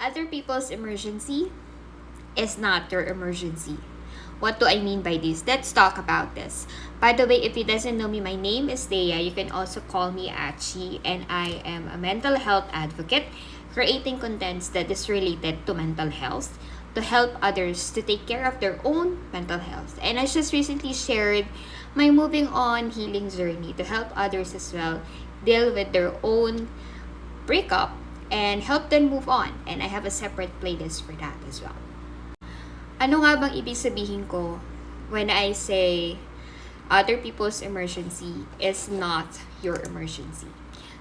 Other people's emergency is not your emergency. What do I mean by this? Let's talk about this. By the way, if you doesn't know me, my name is Thea. You can also call me Achi, and I am a mental health advocate, creating contents that is related to mental health to help others to take care of their own mental health. And I just recently shared my moving on healing journey to help others as well deal with their own breakup and help them move on. And I have a separate playlist for that as well. Ano nga bang ibig sabihin ko when I say other people's emergency is not your emergency?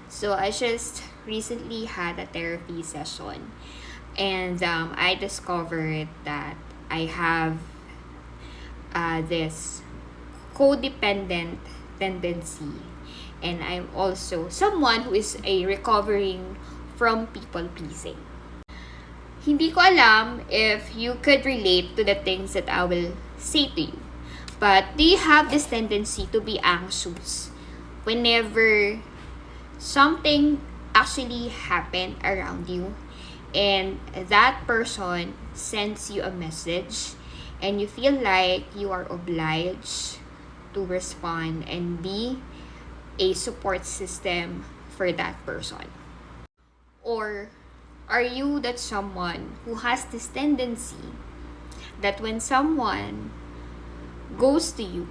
So I just recently had a therapy session, and I discovered that I have this codependent tendency, and I'm also someone who is a recovering from people pleasing. Hindi ko alam if you could relate to the things that I will say to you. But do you have this tendency to be anxious whenever something actually happened around you and that person sends you a message and you feel like you are obliged to respond and be a support system for that person? Or are you that someone who has this tendency that when someone goes to you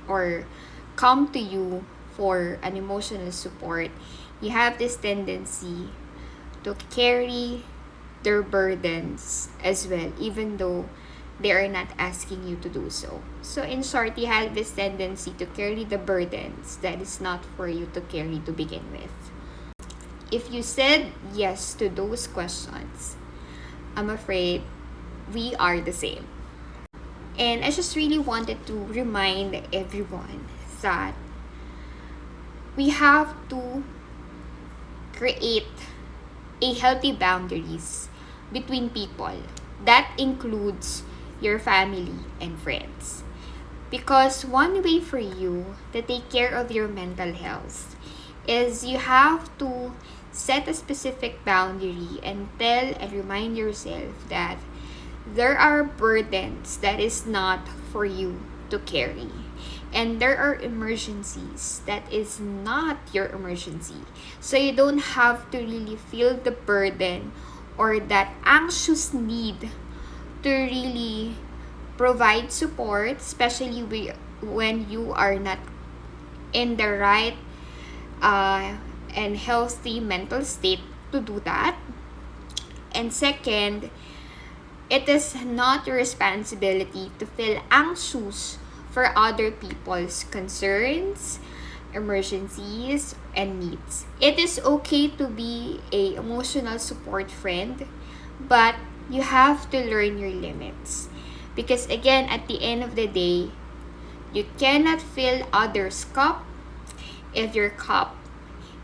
or come to you for an emotional support, you have this tendency to carry their burdens as well, even though they are not asking you to do so. So in short, you have this tendency to carry the burdens that is not for you to carry to begin with. If you said yes to those questions, I'm afraid we are the same. And I just really wanted to remind everyone that we have to create a healthy boundaries between people. That includes your family and friends. Because one way for you to take care of your mental health is you have to set a specific boundary and tell and remind yourself that there are burdens that is not for you to carry. And there are emergencies that is not your emergency. So you don't have to really feel the burden or that anxious need to really provide support, especially when you are not in the right and healthy mental state to do that. And second, it is not your responsibility to feel anxious for other people's concerns, emergencies, and needs. It is okay to be a emotional support friend, but you have to learn your limits. Because again, at the end of the day, you cannot fill others' cup if your cup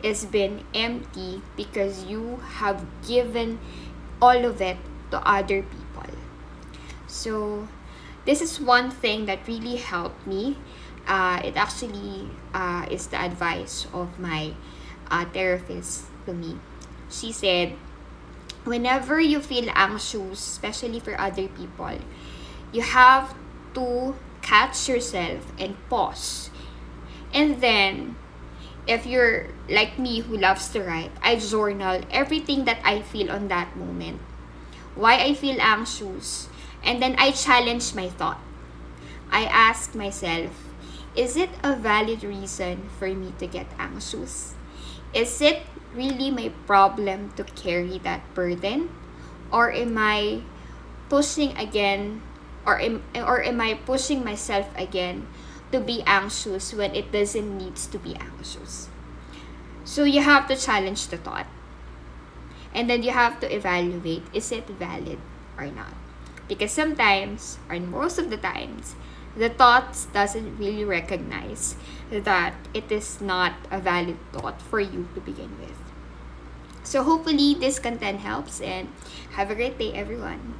is been empty because you have given all of it to other people. So this is one thing that really helped me. It actually is the advice of my therapist to me. She said, whenever you feel anxious, especially for other people, you have to catch yourself and pause. And then, if you're like me who loves to write, I journal everything that I feel on that moment. Why I feel anxious. And then I challenge my thought. I ask myself, is it a valid reason for me to get anxious? Is it really my problem to carry that burden? Or am I pushing again, or am I pushing myself again to be anxious when it doesn't need to be anxious? So you have to challenge the thought. And then you have to evaluate, is it valid or not? Because sometimes, or most of the times, the thoughts doesn't really recognize that it is not a valid thought for you to begin with. So hopefully this content helps, and have a great day, everyone.